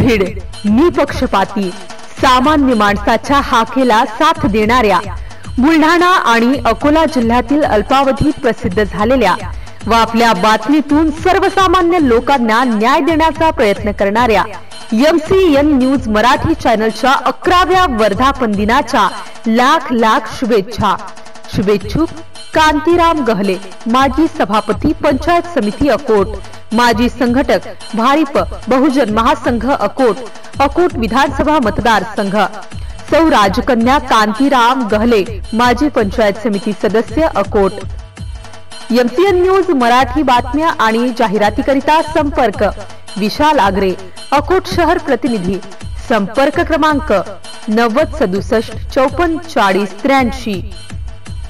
निर्भीड, निपक्षपाती, सामान्य माणसाच्या हाकेला साथ देणाऱ्या, बुलढाणा आणि अकोला जिल्ह्यातील अल्पावधीत प्रसिद्ध झालेल्या व आपल्या बातमीतून सर्वसामान्य लोकांना न्याय देण्याचा प्रयत्न करणाऱ्या MCN न्यूज मराठी चॅनलच्या 11व्या वर्धापन दिनाच्या लाख लाख शुभेच्छा। शुभेच्छुक कांतीराम गहले, माजी सभापती पंचायत समिती अकोट, माजी संघटक भारिप बहुजन महासंघ अकोट, अकोट विधानसभा मतदारसंघ। सौ राजकन्या कांतीराम गहले, माजी पंचायत समिती सदस्य अकोट। MCN न्यूज मराठी बातम्या आणि जाहिरातीकरिता संपर्क विशाल आगरे, अकोट शहर प्रतिनिधी। संपर्क क्रमांक 90 67 54 40 83।